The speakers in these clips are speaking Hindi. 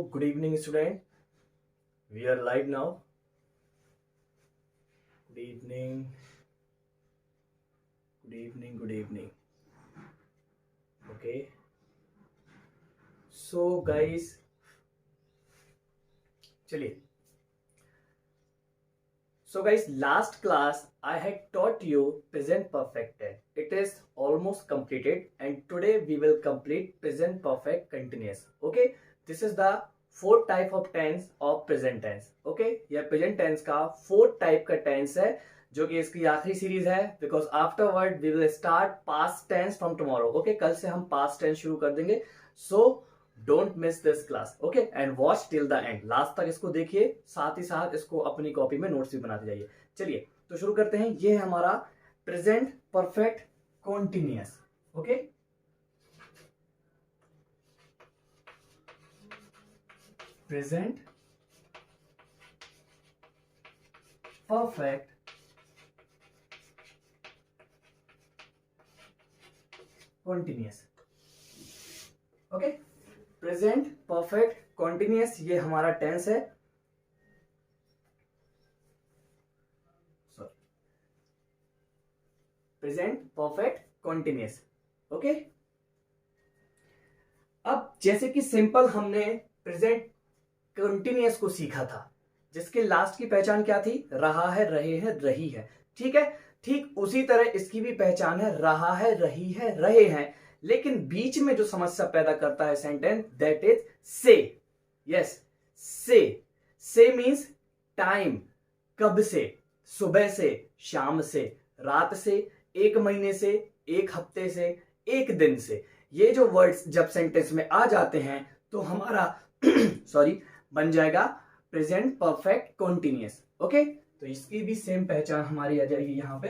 good evening, student. We are live now. Good evening. Good evening. Good evening. Okay. So, guys, चलिए. So, guys, last class I had taught you present perfect tense. It is almost completed, and today we will complete present perfect continuous. Okay. This is the fourth type of tense of present tense. Okay, यह प्रेजेंट टेंस का फोर्थ टाइप का टेंस है जो कि इसकी आखिरी सीरीज है. Because afterward we will start past tense from tomorrow. Okay, कल से हम पास्ट टेंस शुरू कर देंगे. So don't miss this class. Okay, and watch till the end. Last तक इसको देखिए, साथ ही साथ इसको अपनी कॉपी में नोट्स भी बनाते जाइए. चलिए तो शुरू करते हैं. ये है हमारा present perfect continuous. Okay, present perfect continuous. Okay, present perfect continuous ये हमारा टेंस है. Sorry, present perfect continuous. Okay, अब जैसे कि सिंपल हमने प्रेजेंट कंटिन्यूअस को सीखा था, जिसके लास्ट की पहचान क्या थी? रहा है, रहे हैं, रही है. ठीक है, ठीक उसी तरह इसकी भी पहचान है, रहा है, रही है, रहे हैं. लेकिन बीच में जो समस्या पैदा करता है सेंटेंस, दैट इज से. यस, से. से मीन्स टाइम. कब से? सुबह से, शाम से, रात से, एक महीने से, एक हफ्ते से, एक दिन से. ये जो वर्ड्स जब सेंटेंस में आ जाते हैं तो हमारा सॉरी बन जाएगा प्रेजेंट परफेक्ट कॉन्टिन्यूअस. ओके, तो इसकी भी सेम पहचान हमारी आ जाएगी यहां पे.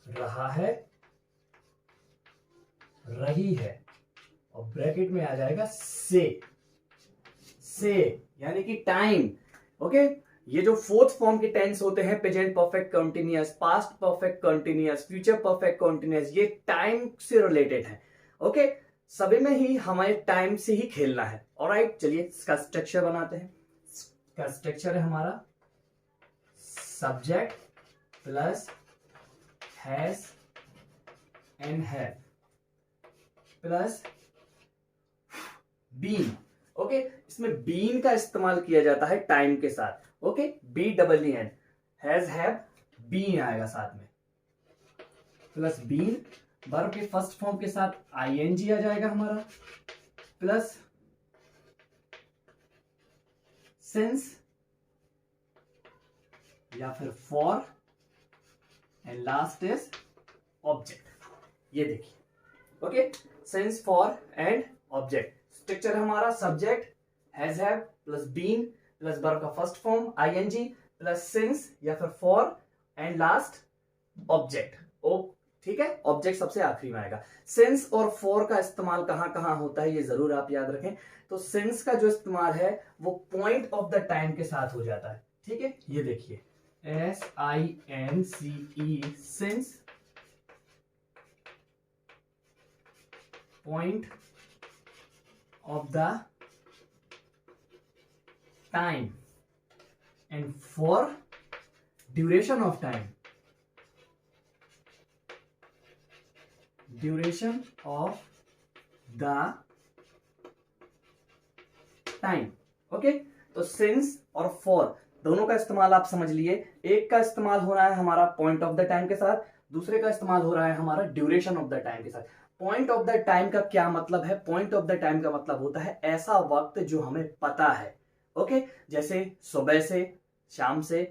रहा है, रही है, और ब्रैकेट में आ जाएगा से. से यानी कि टाइम. ओके, ये जो फोर्थ फॉर्म के टेंस होते हैं, present perfect continuous, past perfect continuous, future perfect continuous, ये टाइम से रिलेटेड है. ओके, सभी में ही हमारे टाइम से ही खेलना है. ऑलराइट, चलिए इसका स्ट्रक्चर बनाते हैं. इसका स्ट्रक्चर है हमारा subject plus has and have plus been. Okay, इसमें बीन का इस्तेमाल किया जाता है टाइम के साथ. Okay, BEEN, has have been आएगा साथ में, प्लस बीन. वर्ब के फर्स्ट फॉर्म के साथ ING आ जाएगा हमारा, प्लस सिंस या फिर for, and last is object. ये देखिए. Okay, since, for and object. Structure हमारा subject has have plus been plus verb का first form ING plus since या फिर फॉर एंड लास्ट ऑब्जेक्ट. ओ ठीक है, ऑब्जेक्ट सबसे आखिरी में आएगा. सिंस और फॉर का इस्तेमाल कहां कहां होता है ये जरूर आप याद रखें. तो सिंस का जो इस्तेमाल है वो पॉइंट ऑफ द टाइम के साथ हो जाता है. ठीक है, ये देखिए SINCE, since, point of the time, and for duration of time, duration of the time. Okay, तो सिंस और फॉर दोनों का इस्तेमाल आप समझ लिए. एक का इस्तेमाल हो रहा है हमारा पॉइंट ऑफ द टाइम के साथ, दूसरे का इस्तेमाल हो रहा है हमारा ड्यूरेशन ऑफ द टाइम के साथ. पॉइंट ऑफ द टाइम का क्या मतलब है? पॉइंट ऑफ द टाइम का मतलब होता है ऐसा वक्त जो हमें पता है. ओके, जैसे सुबह से, शाम से,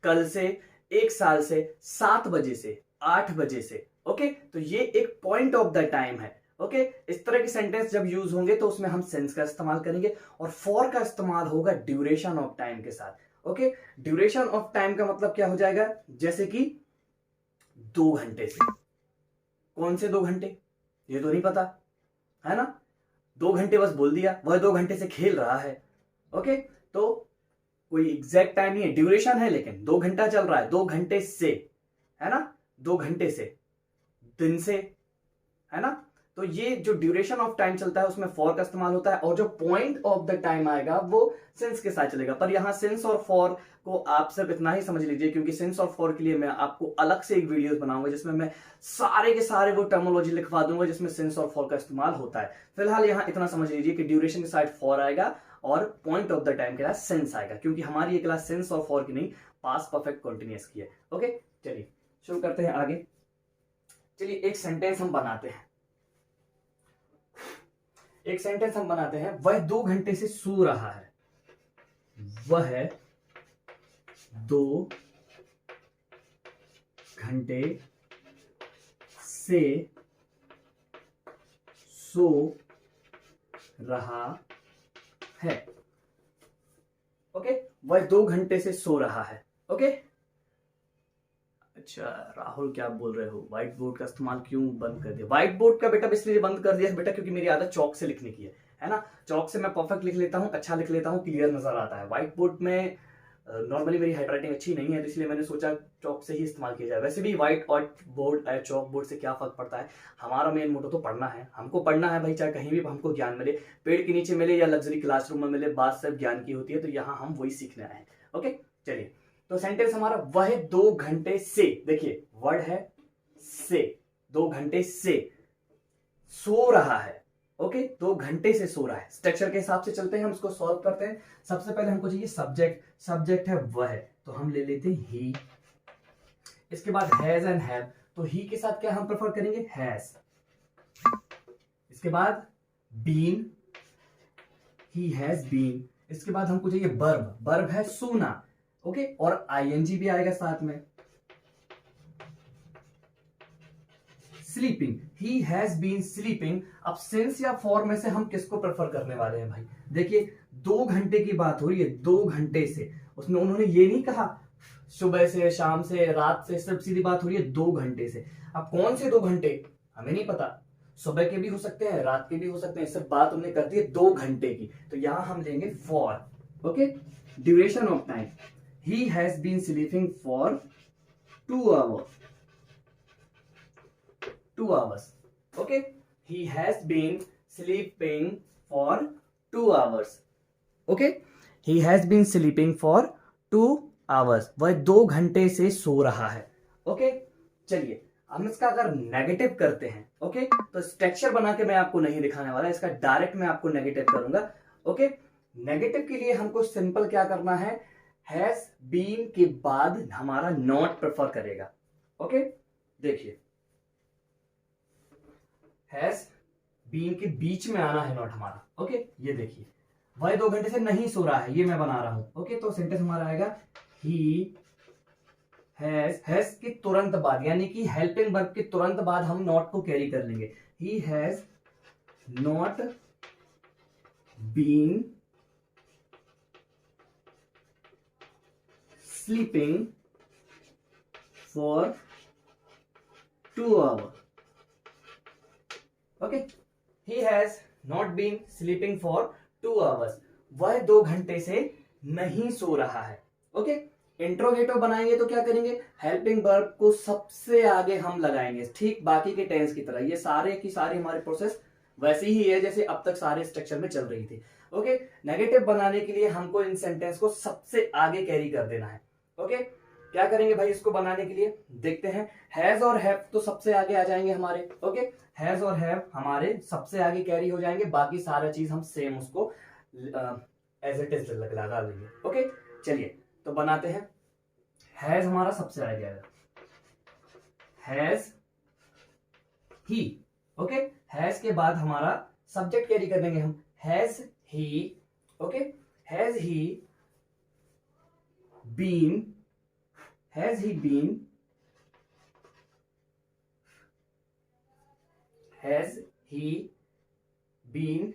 कल से, एक साल से, 7 बजे से, 8 बजे से. ओके, तो ये एक पॉइंट ऑफ द टाइम है. ओके, इस तरह के सेंटेंस जब यूज होंगे तो उसमें हम सिंस का इस्तेमाल करेंगे, और फॉर का इस्तेमाल होगा ड्यूरेशन ऑफ टाइम के साथ. ओके, ड्यूरेशन ऑफ टाइम का मतलब क्या हो जाएगा? जैसे कि 2 घंटे से. कौन से 2 घंटे? ये तो नहीं पता है ना. 2 घंटे बस बोल दिया, वह 2 घंटे से खेल रहा है. ओके, तो कोई एग्जैक्ट टाइम नहीं है, ड्यूरेशन है, लेकिन 2 घंटा चल रहा है. 2 घंटे से, है ना, 2 घंटे से, दिन से, है ना, तो ये जो ड्यूरेशन ऑफ टाइम चलता है उसमें फॉर का इस्तेमाल होता है, और जो पॉइंट ऑफ द टाइम आएगा वो सिंस के साथ चलेगा। पर यहाँ सिंस और फॉर को आप सिर्फ इतना ही समझ लीजिए, क्योंकि सिंस और फॉर के लिए मैं आपको अलग से एक वीडियो बनाऊंगा जिसमें मैं सारे के सारे वो टर्मोलॉजी लिखवा दूंगा जिसमें सिंस और फॉर का इस्तेमाल होता है। फिलहाल यहाँ इतना समझ लीजिए कि ड्यूरेशन के साथ फॉर आएगा और पॉइंट ऑफ द टाइम के साथ सिंस आएगा, क्योंकि हमारी ये क्लास सिंस और फॉर की नहीं, पास्ट परफेक्ट कंटीन्यूअस की है। ओके, चलिए शुरू करते हैं आगे। चलिए एक सेंटेंस हम बनाते हैं, एक सेंटेंस हम बनाते हैं। वह 2 घंटे से सो रहा है, वह 2 घंटे से सो रहा है। ओके, वह 2 घंटे से सो रहा है। ओके, अच्छा राहुल क्या बोल रहे हो, व्हाइट बोर्ड का इस्तेमाल क्यों बंद कर दिया? व्हाइट बोर्ड का बेटा इसलिए बंद कर दिया है बेटा क्योंकि मेरी आदत चौक से लिखने की है ना। चौक से मैं परफेक्ट लिख लेता हूँ, अच्छा लिख लेता हूँ, क्लियर नजर आता है। व्हाइट बोर्ड में नॉर्मली मेरी हैंडराइटिंग अच्छी नहीं है, तो इसलिए मैंने सोचा चौक से ही इस्तेमाल किया जाए। वैसे भी व्हाइट बोर्ड चौक बोर्ड से क्या फर्क पड़ता है, हमारा मेन मोटो तो पढ़ना है, हमको पढ़ना है भाई, चाहे कहीं भी हमको ज्ञान मिले, पेड़ के नीचे मिले या लग्जरी क्लासरूम में मिले, बात सब ज्ञान की होती है, तो यहाँ हम वही सीखने आए हैं। ओके, चलिए तो सेंटेंस हमारा वह 2 घंटे से, देखिए वर्ड है से, 2 घंटे से सो रहा है। ओके, 2 घंटे से सो रहा है। स्ट्रक्चर के हिसाब से चलते हैं, हम इसको सॉल्व करते हैं। सबसे पहले हमको चाहिए सब्जेक्ट, सब्जेक्ट है वह, तो हम ले लेते हैं ही। इसके बाद हैज एंड हैव, तो ही के साथ क्या हम प्रेफर करेंगे, हैज। इसके बाद बीन, ही हैज बीन। इसके बाद हमको चाहिए वर्ब, वर्ब है सोना। ओके, और आईएनजी भी आएगा साथ में। Sleeping, he has been sleeping. अब सिंस या फॉर में से हम किसको प्रेफर करने वाले हैं भाई? देखिए 2 घंटे की बात हो रही है, 2 घंटे से, उसमें उन्होंने ये नहीं कहा सुबह से, शाम से, रात से, सिर्फ सीधी बात हो रही है 2 घंटे से। अब कौन से 2 घंटे हमें नहीं पता, सुबह के भी हो सकते हैं, रात के भी हो सकते हैं, सिर्फ बात उन्होंने कर दी है 2 घंटे की, तो यहां हम लेंगे for. Okay, duration of time, he has been sleeping for 2 hours, 2 hours. Okay, he has been sleeping for 2 hours. Okay, he has been sleeping for 2 hours. वह 2 घंटे से सो रहा है। ओके, चलिए हम इसका अगर नेगेटिव करते हैं, ओके, तो स्ट्रक्चर बना के मैं आपको नहीं दिखाने वाला, इसका डायरेक्ट मैं आपको नेगेटिव करूंगा। ओके, नेगेटिव के लिए हमको सिंपल क्या करना है, हैज बीन के बाद हमारा नॉट प्रेफर करेगा। ओके, देखिए हैज बीन के बीच में आना है नॉट हमारा। ओके, ये देखिए वह 2 घंटे से नहीं सो रहा है, ये मैं बना रहा हूं। ओके, तो सेंटेंस हमारा आएगा ही हैज के तुरंत बाद, यानी कि हेल्पिंग वर्ब के तुरंत बाद हम नॉट को कैरी कर लेंगे। He has not been sleeping for 2 hours. Okay, he has not been sleeping for 2 hours. वह 2 घंटे से नहीं सो रहा है। ओके, इंट्रोगेटिव बनाएंगे तो क्या करेंगे, हेल्पिंग वर्ब को सबसे आगे हम लगाएंगे, ठीक बाकी के टेंस की तरह। ये सारे की सारी हमारी प्रोसेस वैसी ही है जैसे अब तक सारे स्ट्रक्चर में चल रही थी। ओके, नेगेटिव बनाने के लिए हमको इन सेंटेंस को सबसे आगे कैरी कर देना है। ओके, क्या करेंगे भाई इसको बनाने के लिए, देखते हैं। हैज और हैव तो सबसे आगे आ जाएंगे हमारे। ओके, हैज और हैव हमारे सबसे आगे कैरी हो जाएंगे, बाकी सारा चीज हम सेम उसको एज इट इज लगा लेंगे। ओके, चलिए तो बनाते हैं। हैज हमारा सबसे आगे आएगा, हैज ही। ओके, हैज के बाद हमारा सब्जेक्ट कैरी कर देंगे हम, has he. Okay, has he been, has he been, has he been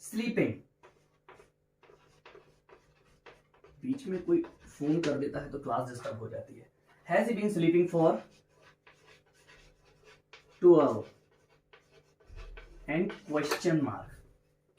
sleeping? बीच में कोई फोन कर देता है तो क्लास डिस्टर्ब हो जाती है। Has he been sleeping for 2 hours? And question mark,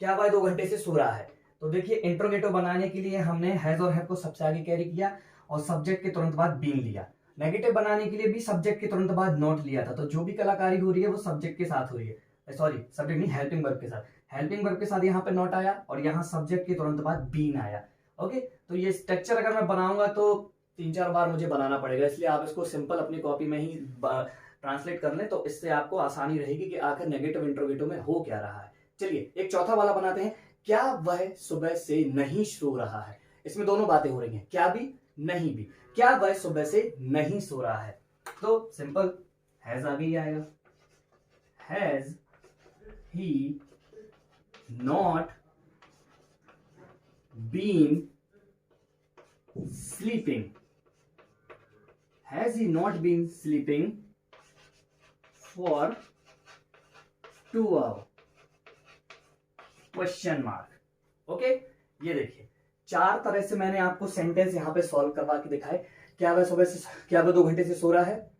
क्या वह 2 घंटे से सो रहा है? तो देखिए इंट्रोगेटिव बनाने के लिए हमने हैज और हैव को सबसे आगे कैरी किया और सब्जेक्ट के तुरंत बाद बीन लिया। नेगेटिव बनाने के लिए भी सब्जेक्ट के तुरंत बाद नॉट लिया था, तो जो भी कलाकारी हो रही है वो सब्जेक्ट के साथ हो रही है, सॉरी सब्जेक्ट नहीं, हेल्पिंग वर्ब के साथ, हेल्पिंग वर्ब के साथ यहाँ पे नॉट आया और यहाँ सब्जेक्ट के तुरंत बाद बीन आया। ओके, तो ये स्ट्रक्चर अगर मैं बनाऊंगा तो 3-4 बार मुझे बनाना पड़ेगा, इसलिए आप इसको सिंपल अपनी कॉपी में ही ट्रांसलेट कर लें, तो इससे आपको आसानी रहेगी कि आखिर नेगेटिव इंट्रोगेटिव में हो क्या रहा है। चलिए एक चौथा वाला बनाते हैं, क्या वह सुबह से नहीं सो रहा है। इसमें दोनों बातें हो रही हैं, क्या भी नहीं भी। क्या वह सुबह से नहीं सो रहा है, तो सिंपल हैज आगे ही आएगा, has he not been sleeping, has he not been sleeping for 2 hours question mark. Okay, ये देखिए 4 तरह से मैंने आपको सेंटेंस यहां पे सॉल्व करवा के दिखाए। क्या वह 2 घंटे से सो रहा है,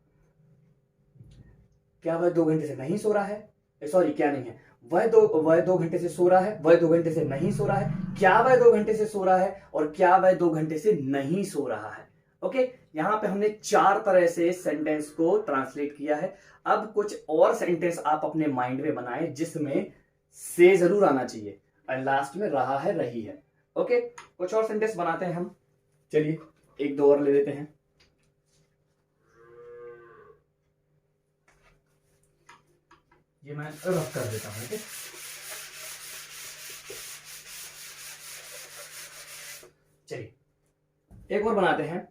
क्या वह 2 घंटे से नहीं सो रहा है, सॉरी क्या नहीं है, वह 2 घंटे से सो रहा है, वह 2 घंटे से नहीं सो रहा है, क्या वह 2 घंटे से सो रहा है, और क्या वह 2 घंटे से नहीं सो रहा है। ओके, यहां पे हमने 4 तरह से सेंटेंस को ट्रांसलेट किया है। अब कुछ और सेंटेंस आप अपने माइंड में बनाएं जिसमें से जरूर आना चाहिए और लास्ट में रहा है, रही है। ओके, कुछ और सेंटेंस बनाते हैं हम। चलिए 1-2 और ले लेते हैं। ये मैं रफ कर देता हूं। चलिए एक और बनाते हैं,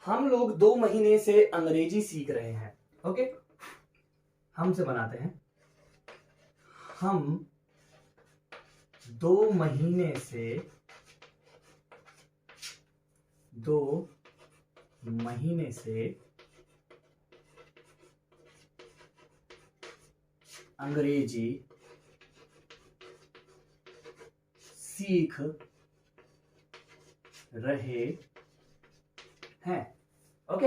हम लोग 2 महीने से अंग्रेजी सीख रहे हैं। ओके, हमसे बनाते हैं, हम 2 महीने से अंग्रेजी सीख रहे हैं। ओके,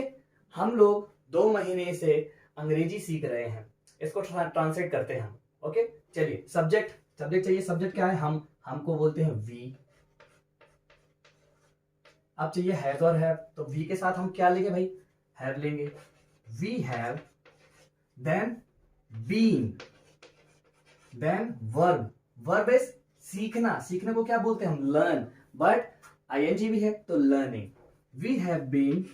हम लोग 2 महीने से अंग्रेजी सीख रहे हैं, इसको ट्रांसलेट करते हैं हम। ओके, चलिए सब्जेक्ट चाहिए, सब्जेक्ट क्या है, हमको बोलते हैं वी। अब चाहिए हैव और हैव, तो वी के साथ हम क्या लेंगे भाई, हैव लेंगे। We have, then been, then verb is सीखना, सीखने को क्या बोलते हैं हम, लर्न, बट आईएनजी भी है तो learning. We have been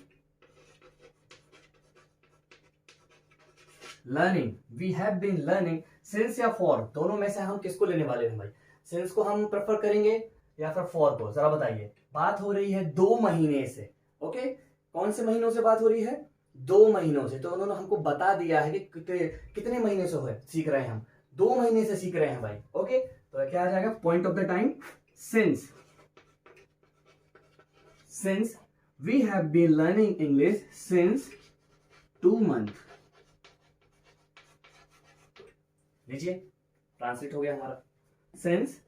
learning since या फॉर, दोनों में से हम किसको लेने वाले हैं भाई, सिंस को हम प्रेफर करेंगे या फिर फॉर को, जरा बताइए। बात हो रही है 2 महीने से। ओके, कौन से महीनों से बात हो रही है, 2 महीनों से, तो उन्होंने हमको बता दिया है कि कितने महीने से सीख रहे हैं हम, 2 महीने से सीख रहे हैं भाई। ओके, तो क्या आ जाएगा, point of the time since we have been learning English since 2 months। लीजिए ट्रांसलेट हो गया हमारा, since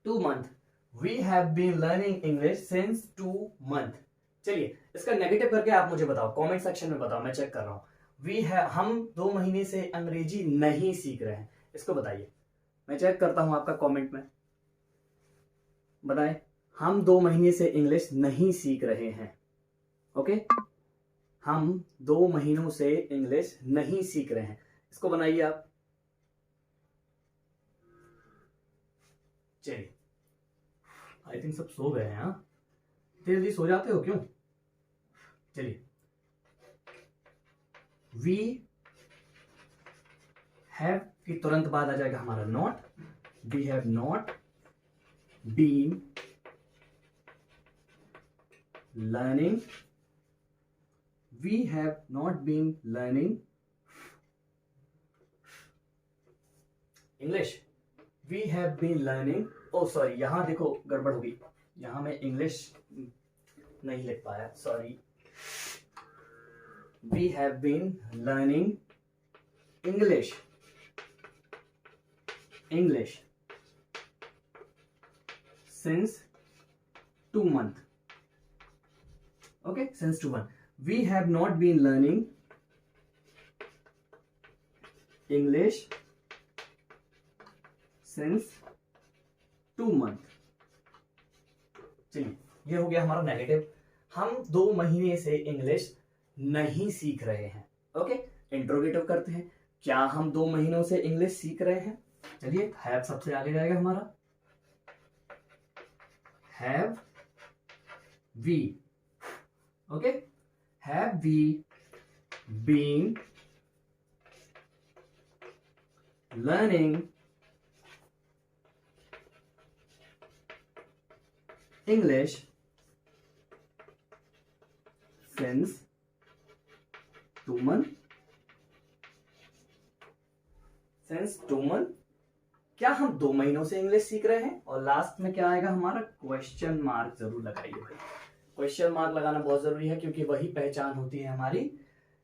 2 months we have been learning English since 2 months। चलिए इसका नेगेटिव करके आप मुझे बताओ, कमेंट सेक्शन में बताओ, मैं चेक कर रहा हूं। हम 2 महीने से अंग्रेजी नहीं सीख रहे हैं, इसको बताइए, मैं चेक करता हूं आपका कमेंट में, बताएं। हम 2 महीने से इंग्लिश नहीं सीख रहे हैं। ओके, हम 2 महीनों से इंग्लिश नहीं सीख रहे हैं, इसको बनाइए आप। चलिए, आई थिंक सब सो गए हैं। हाँ, जल्दी सो जाते हो क्यों। चलिए, वी हैव की तुरंत बाद आ जाएगा हमारा not, we have not been learning, we have not been learning English, we have been learning, oh sorry यहां देखो गड़बड़ होगी, यहां मैं इंग्लिश नहीं लिख पाया, sorry. We have been learning English since 2 months। Okay, since 2 months we have not been learning English since 2 months। चलिए, ये हो गया हमारा नेगेटिव। हम 2 महीने से इंग्लिश नहीं सीख रहे हैं। ओके, इंट्रोगेटिव करते हैं, क्या हम 2 महीनों से इंग्लिश सीख रहे हैं? चलिए, हैव सबसे आगे जाएगा हमारा, have we. Okay, have we been learning English since 2 months? Since 2 months, क्या हम 2 महीनों से इंग्लिश सीख रहे हैं? और लास्ट में क्या आएगा हमारा? क्वेश्चन मार्क जरूर लगाइए भाई। क्वेश्चन मार्क लगाना बहुत जरूरी है, क्योंकि वही पहचान होती है हमारी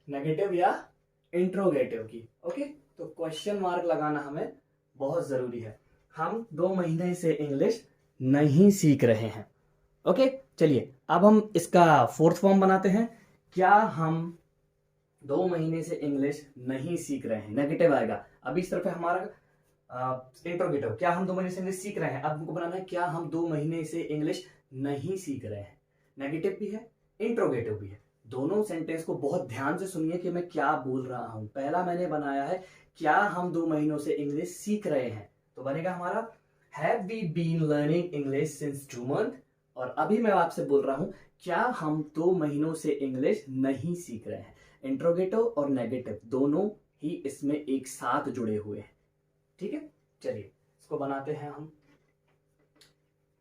नेगेटिव या इंट्रोगेटिव की। ओके, तो क्वेश्चन मार्क लगाना हमें बहुत जरूरी है। हम 2 महीने से इंग्लिश नहीं सीख रहे हैं। ओके, चलिए अब हम इसका 4th फॉर्म बनाते हैं। क्या हम 2 महीने से इंग्लिश नहीं सीख रहे हैं? नेगेटिव आएगा। अभी इस तरफ है हमारा इंट्रोगेटिव, क्या हम 2 महीने से इंग्लिश सीख रहे हैं। अब हमको बनाना है क्या हम 2 महीने से इंग्लिश नहीं सीख रहे हैं। नेगेटिव भी है, इंट्रोगेटिव भी है। दोनों सेंटेंस को बहुत ध्यान से सुनिए कि मैं क्या बोल रहा हूं। पहला मैंने बनाया है क्या हम 2 महीनों से इंग्लिश सीख रहे हैं, तो बनेगा हमारा have we been learning English since 2 months। और अभी मैं आपसे बोल रहा हूं क्या हम 2 महीनों से इंग्लिश नहीं सीख रहे हैं। इंट्रोगेटिव और नेगेटिव दोनों ही इसमें एक साथ जुड़े हुए हैं। ठीक है, चलिए इसको बनाते हैं हम।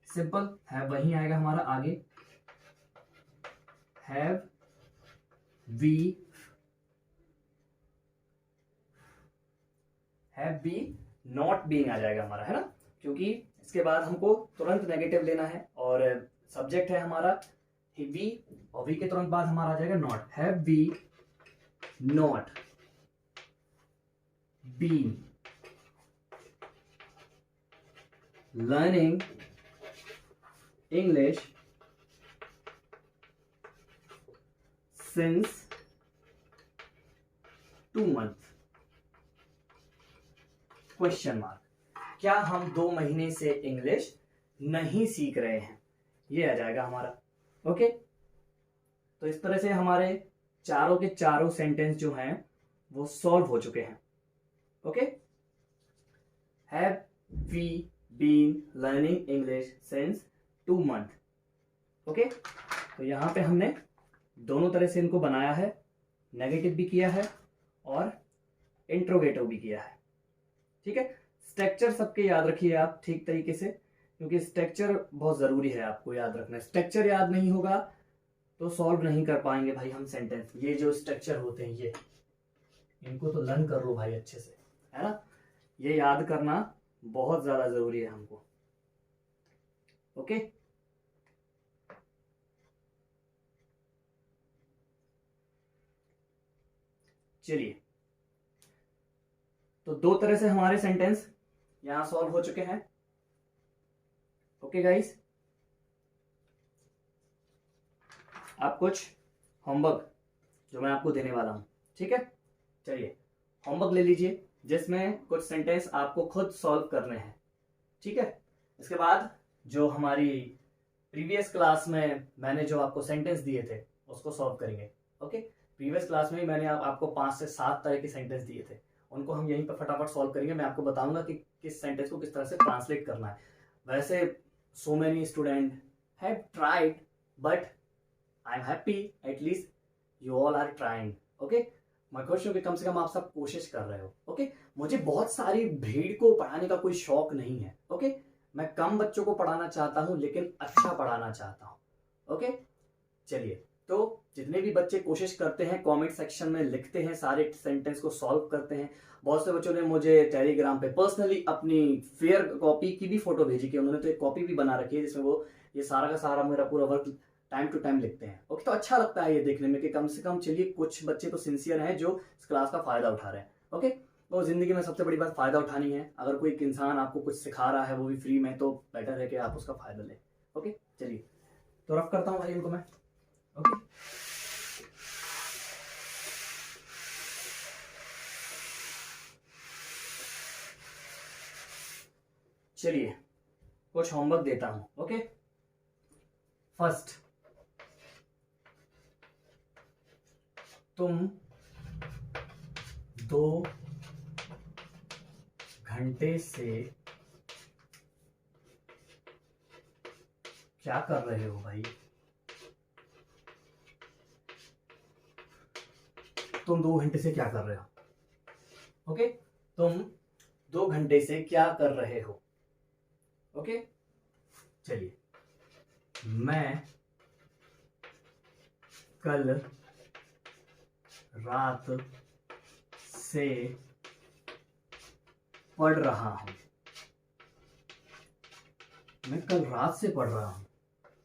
सिंपल है, वही आएगा हमारा आगे, हैव वी नॉट बीइंग आ जाएगा हमारा, है ना, क्योंकि इसके बाद हमको तुरंत नेगेटिव लेना है और सब्जेक्ट है हमारा वी, और वी के तुरंत बाद हमारा आ जाएगा not. Have we not been learning English since 2 months? Question mark, क्या हम 2 महीने से इंग्लिश नहीं सीख रहे हैं, ये आ जाएगा हमारा। ओके, तो इस तरह से हमारे चारों के चारों सेंटेंस जो हैं वो सॉल्व हो चुके हैं। Okay, have we been learning English since 2 months। Okay, तो यहां पे हमने दोनों तरह से इनको बनाया है, नेगेटिव भी किया है और इंट्रोगेटिव भी किया है। ठीक है, स्ट्रक्चर सबके याद रखिए आप ठीक तरीके से, क्योंकि स्ट्रक्चर बहुत जरूरी है आपको याद रखना। स्ट्रक्चर याद नहीं होगा तो सॉल्व नहीं कर पाएंगे भाई हम सेंटेंस। ये जो स्ट्रक्चर होते हैं ये, इनको तो लर्न कर लो भाई अच्छे से, है ना। ये याद करना बहुत ज्यादा जरूरी है हमको। ओके, चलिए, तो 2 तरह से हमारे सेंटेंस यहां सॉल्व हो चुके हैं। ओके गाइस, अब कुछ होमवर्क जो मैं आपको देने वाला हूं, ठीक है। चलिए होमवर्क ले लीजिए, जिसमें कुछ सेंटेंस आपको खुद सॉल्व करने हैं। ठीक है, इसके बाद जो हमारी प्रीवियस क्लास में मैंने जो आपको सेंटेंस दिए थे उसको सॉल्व करेंगे। ओके, प्रीवियस क्लास में मैंने आपको 5 से 7 तरह के सेंटेंस दिए थे, उनको हम यहीं पर फटाफट सॉल्व करेंगे। मैं आपको बताऊंगा कि किस सेंटेंस को किस तरह से ट्रांसलेट करना है। वैसे so many student have tried, but I am happy at least you all are trying. Okay, मैं खुश हूं कि कम से कम आप सब कोशिश कर रहे हो। ओके, मुझे बहुत सारी भीड़ को पढ़ाने का कोई शौक नहीं है। ओके, मैं कम बच्चों को पढ़ाना चाहता हूं, लेकिन अच्छा पढ़ाना चाहता हूं। ओके, चलिए, तो जितने भी बच्चे कोशिश करते हैं कमेंट सेक्शन में लिखते हैं, सारे सेंटेंस को सॉल्व करते हैं। बहुत से बच्चों ने मुझे टेलीग्राम पे पर्सनली अपनी फेयर कॉपी की भी फोटो भेजी कि उन्होंने तो एक कॉपी भी बना रखी है जिसमें वो ये सारा का सारा मेरा पूरा वर्क टाइम टू टाइम लिखते हैं। ओके, तो अच्छा लगता है ये देखने में कि कम से कम चलिए कुछ बच्चे तो सिंसियर हैं जो इस क्लास का फायदा उठा रहे हैं। ओके, तो जिंदगी में सबसे बड़ी बात फायदा उठानी है। अगर कोई इंसान आपको कुछ सिखा रहा है वो भी फ्री में, तो बेटर है कि आप उसका फायदा लें। ओके, चलिए तो रफ करता हूँ भाई इनको मैं। ओके, चलिए कुछ होमवर्क देता हूं। ओके, फर्स्ट, तुम 2 घंटे से क्या कर रहे हो भाई? तुम 2 घंटे से क्या कर रहे हो? ओके, तुम 2 घंटे से क्या कर रहे हो? ओके, चलिए, मैं कल रात से पढ़ रहा हूं। मैं कल रात से पढ़ रहा हूं।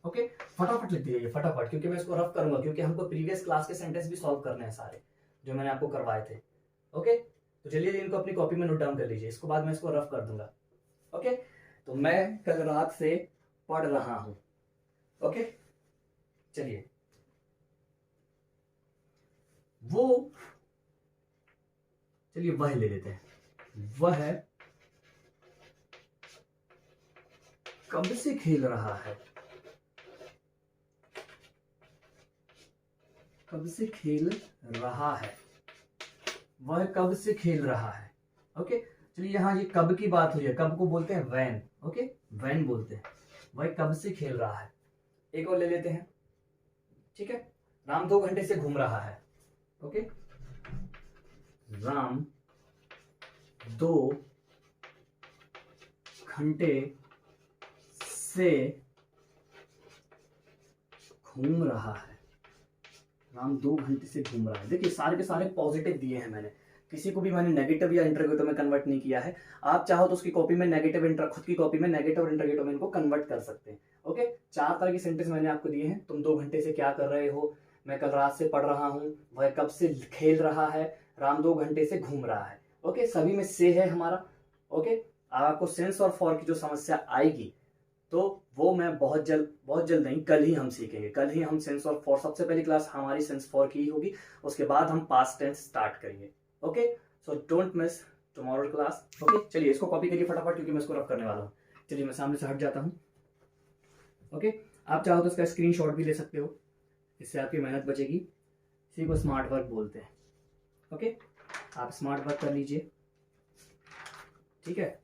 ओके, फटाफट लिख दीजिए फटाफट, क्योंकि मैं इसको रफ करूंगा, क्योंकि हमको प्रीवियस क्लास के सेंटेंस भी सॉल्व करने हैं सारे जो मैंने आपको करवाए थे। ओके, तो चलिए इनको अपनी कॉपी में नोट डाउन कर लीजिए, इसको बाद में इसको रफ कर दूंगा। ओके, तो मैं कल रात से पढ़ रहा हूं। ओके, चलिए, वह ले लेते हैं। वह कब से खेल रहा है? कब से खेल रहा है? वह कब से खेल रहा है? ओके, चलिए यहाँ ये कब की बात हुई है, कब को बोलते हैं वैन। ओके, वैन बोलते हैं। वह कब से खेल रहा है। एक और ले लेते हैं, ठीक है। राम 2 घंटे से घूम रहा है। ओके, राम 2 घंटे से घूम रहा है। राम 2 घंटे से घूम रहा है। देखिए सारे के सारे पॉजिटिव दिए हैं मैंने, किसी को भी मैंने नेगेटिव या इंटरगेटिव में कन्वर्ट नहीं किया है। आप चाहो तो उसकी कॉपी में नेगेटिव खुद की कॉपी में नेगेटिव और इंटरगेटिव में इनको कन्वर्ट कर सकते हैं। ओके, 4 तरह की सेंटेंस मैंने आपको दिए हैं। तुम 2 घंटे से क्या कर रहे हो, मैं कल रात से पढ़ रहा हूँ, वह कब से खेल रहा है, राम 2 घंटे से घूम रहा है। ओके, सभी में से है हमारा। ओके, आपको सेंस और फॉर की जो समस्या आएगी तो वो मैं बहुत जल्द नहीं, कल ही हम सीखेंगे। कल ही हम सेंस और फॉर, सबसे पहली क्लास हमारी सेंस फॉर की ही होगी, उसके बाद हम पास्ट टेंस स्टार्ट करेंगे। Okay, so don't miss tomorrow class. Okay, चलिए इसको कॉपी करिए फटाफट, क्योंकि मैं इसको रफ करने वाला हूँ। चलिए मैं सामने से हट जाता हूँ। ओके, आप चाहो तो इसका स्क्रीनशॉट भी ले सकते हो, इससे आपकी मेहनत बचेगी। इसी को स्मार्ट वर्क बोलते हैं। ओके, आप स्मार्ट वर्क कर लीजिए, ठीक है।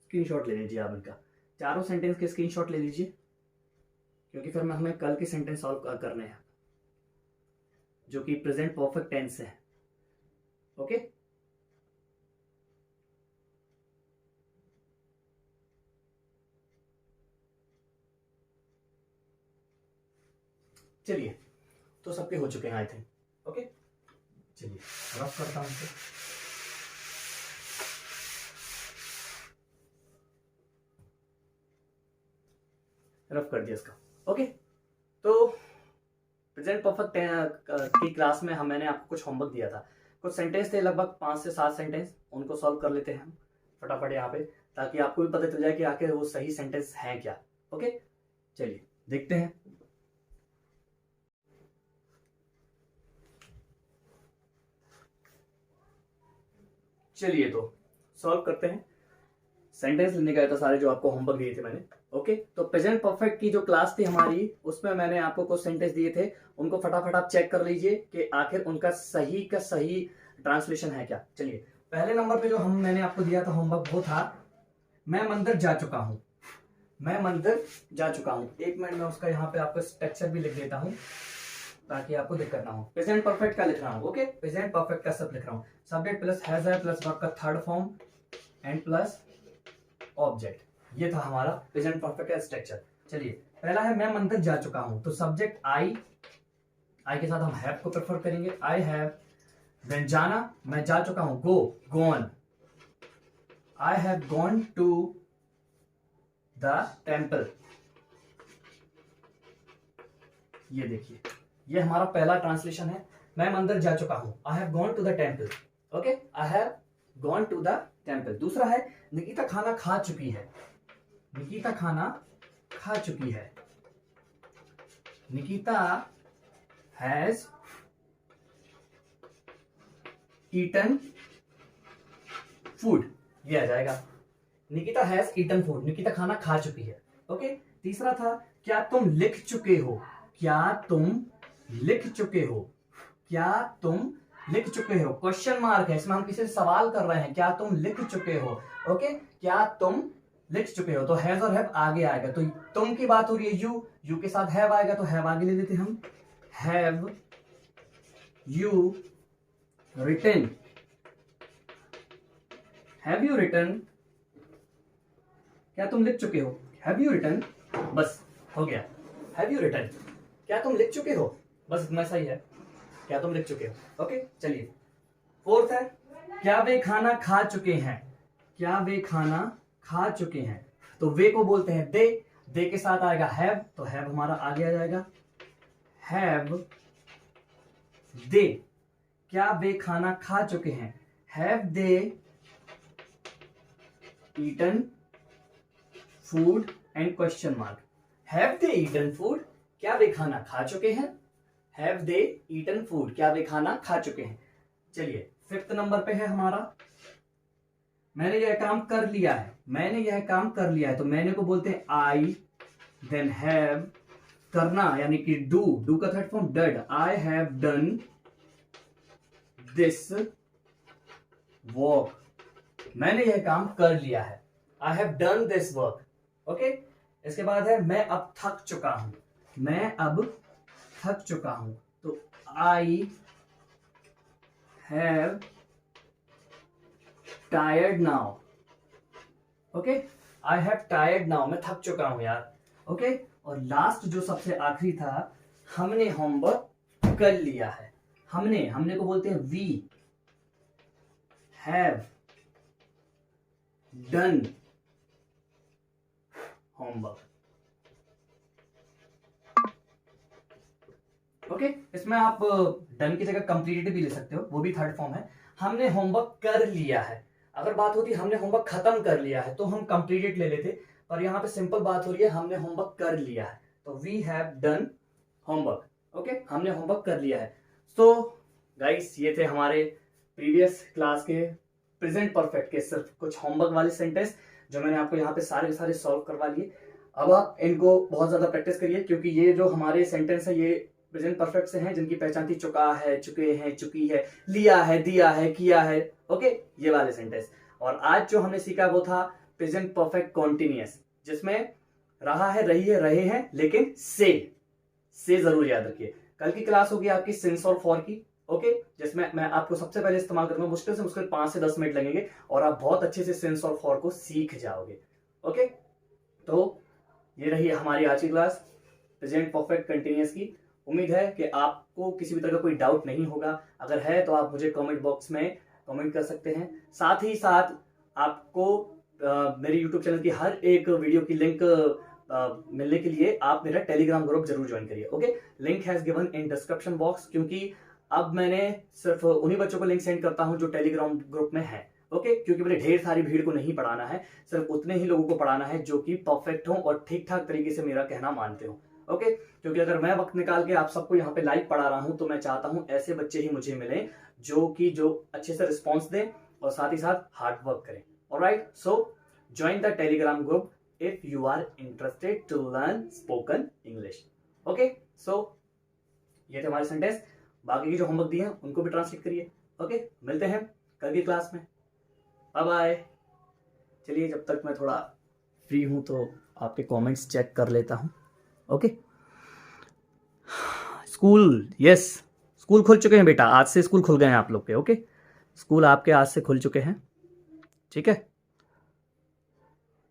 स्क्रीनशॉट ले लीजिए आप इनका, चारों सेंटेंस के स्क्रीनशॉट ले लीजिए, क्योंकि फिर हमें कल के सेंटेंस सॉल्व करने हैं जो कि प्रेजेंट परफेक्ट टेंस है। ओके, चलिए, तो सबके हो चुके हैं आई थिंक। ओके, चलिए रफ करता हूं इसे। रफ कर दिया इसका। ओके, तो प्रेजेंट परफेक्ट की क्लास में मैंने आपको कुछ होमवर्क दिया था। कुछ सेंटेंस थे, लगभग 5 से 7 सेंटेंस, उनको सॉल्व कर लेते हैं हम फटाफट यहाँ पे, ताकि आपको भी पता चल जाए कि आखिर वो सही सेंटेंस है क्या। ओके, चलिए देखते हैं। चलिए तो सॉल्व करते हैं। सेंटेंस लिखने का था सारे जो आपको होमवर्क दिए थे मैंने। ओके, तो प्रेजेंट परफेक्ट की जो क्लास थी हमारी, उसमें मैंने आपको कुछ सेंटेंस दिए थे, उनको फटाफट आप चेक कर लीजिए कि आखिर उनका सही का सही ट्रांसलेशन है क्या। चलिए, पहले नंबर पे जो मैंने आपको दिया था होमवर्क, वो था मैं मंदिर जा चुका हूं। मैं मंदिर जा चुका हूं। 1 मिनट में उसका यहाँ पे आपको स्ट्रक्चर भी लिख देता हूं ताकि आपको दिक्कत ना हो। प्रेजेंट परफेक्ट का लिख रहा हूं। ओके, प्रेजेंट परफेक्ट का सब लिख रहा हूं। सब्जेक्ट प्लस हैज है प्लस वर्ब का third form and plus object. ये था हमारा प्रेजेंट परफेक्ट का स्ट्रक्चर। चलिए, पहला है मैं मंदिर जा चुका हूं, तो सब्जेक्ट आई के साथ हम हैव को प्रेफर करेंगे। आई हैव, देन जाना, मैं जा चुका हूं, go, gone. I have gone to the temple. ये देखिए, ये हमारा पहला ट्रांसलेशन है, मैं मंदिर जा चुका हूं। I have gone to the temple. Okay, I have gone to the temple. दूसरा है निकिता खाना खा चुकी है। निकिता खाना खा चुकी है। Nikita has eaten food. ये आ जाएगा, Nikita has eaten food, Nikita खाना खा चुकी है। ओके, तीसरा था क्या तुम लिख चुके हो, क्या तुम लिख चुके हो, क्या तुम लिख चुके हो, क्वेश्चन मार्क है, इसमें हम किसी से सवाल कर रहे हैं, क्या तुम लिख चुके हो। ओके, क्या तुम लिख चुके हो, तो हैज और हैव आगे आएगा। तो तुम की बात हो रही है, यू के साथ हैव आएगा, तो हैव आगे ले लेते हम, have you written, have you written, क्या तुम लिख चुके हो, हैव यू रिटन, बस हो गया, हैव यू रिटन, क्या तुम लिख चुके हो, बस इतना सही है, क्या तुम लिख चुके हो। ओके, चलिए फोर्थ है क्या वे खाना खा चुके हैं, क्या वे खाना खा चुके हैं, तो वे को बोलते हैं दे के साथ आएगा हैव, तो हैव हमारा आगे आ जाएगा, हैव दे, क्या वे खाना खा चुके हैं, have they eaten food and question mark, have they eaten food, क्या वे खाना खा चुके हैं, हैव दे ईटन फूड, क्या वे खाना खा चुके हैं। चलिए फिफ्थ नंबर पे है हमारा मैंने यह काम कर लिया है, मैंने यह काम कर लिया है, तो मैंने को बोलते हैं आई, देन हैव करना यानी कि डू का third form did, I have done this work, मैंने यह काम कर लिया है, I have done this work. Okay, इसके बाद है मैं अब थक चुका हूं, मैं अब थक चुका हूं, तो I have tired now, okay, I have tired now, मैं थक चुका हूं यार। ओके, और लास्ट जो सबसे आखिरी था, हमने होमवर्क कर लिया है, हमने को बोलते हैं we have done homework. Okay, इसमें आप डन की जगह कंप्लीटेड भी ले सकते हो, वो भी थर्ड फॉर्म है। हमने होमवर्क कर लिया है, अगर बात होती हमने होमवर्क खत्म कर लिया है तो हम कंप्लीटेड ले लेते, पर यहाँ पे सिंपल बात हो रही है हमने होमवर्क कर लिया है, तो we have done homework. Okay, हमने होमवर्क कर लिया है। सो गाइस, ये थे हमारे प्रीवियस क्लास के प्रेजेंट परफेक्ट के सिर्फ कुछ होमवर्क वाले सेंटेंस जो मैंने आपको यहाँ पे सारे के सारे सॉल्व करवा लिए। अब आप इनको बहुत ज्यादा प्रैक्टिस करिए, क्योंकि ये जो हमारे सेंटेंस है ये प्रेजेंट परफेक्ट से हैं, जिनकी पहचान थी चुका है, चुके हैं, चुकी है, लिया है, दिया है, किया है। ओके, ये वाले सेंटेंस। और आज जो हमने सीखा वो था प्रेजेंट परफेक्ट कॉन्टिन्यूअस, जिसमें रहा है, रही है, रहे हैं, लेकिन से जरूर याद रखिए। कल की क्लास होगी आपकी सिंस और फॉर की। ओके, जिसमें मैं आपको सबसे पहले इस्तेमाल करूंगा, मुश्किल से मुश्किल 5 से 10 मिनट लगेंगे और आप बहुत अच्छे से सिंस और फॉर को सीख जाओगे। ओके, तो ये रही हमारी आज की क्लास प्रेजेंट परफेक्ट कंटिन्यूअस की। उम्मीद है कि आपको किसी भी तरह का कोई डाउट नहीं होगा, अगर है तो आप मुझे कमेंट बॉक्स में कमेंट कर सकते हैं। साथ ही साथ आपको मेरे यूट्यूब चैनल की हर एक वीडियो की लिंक मिलने के लिए आप मेरा टेलीग्राम ग्रुप जरूर ज्वाइन करिए। Okay, link has given in description box, क्योंकि अब मैंने सिर्फ उन्हीं बच्चों को लिंक सेंड करता हूं जो टेलीग्राम ग्रुप में है। ओके, क्योंकि मुझे ढेर सारी भीड़ को नहीं पढ़ाना है, सिर्फ उतने ही लोगों को पढ़ाना है जो कि परफेक्ट हो और ठीक ठाक तरीके से मेरा कहना मानते हो। ओके, क्योंकि अगर मैं वक्त निकाल के आप सबको यहाँ पे लाइव पढ़ा रहा हूं तो मैं चाहता हूं ऐसे बच्चे ही मुझे मिले जो अच्छे से रिस्पॉन्स दें और साथ ही साथ हार्ड वर्क करें। Alright, so join the Telegram group if you are interested to learn spoken English. Okay, so ये थे हमारे सेंटेंस। बाकी की जो होमवर्क दिए हैं उनको भी ट्रांसलेट करिए। ओके, मिलते हैं कल की क्लास में। Bye bye. चलिए, जब तक मैं थोड़ा फ्री हूं तो आपके कमेंट्स चेक कर लेता हूं। ओके, स्कूल, यस, स्कूल खुल चुके हैं बेटा, आज से स्कूल खुल गए हैं आप लोग के। ओके, स्कूल आपके आज से खुल चुके हैं, ठीक है।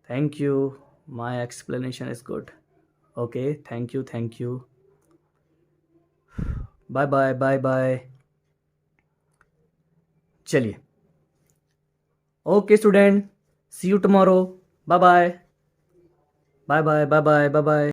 Thank you, my explanation is good. Okay, thank you. Bye bye bye bye. चलिए, okay student, see you tomorrow. Bye bye bye bye bye bye bye bye.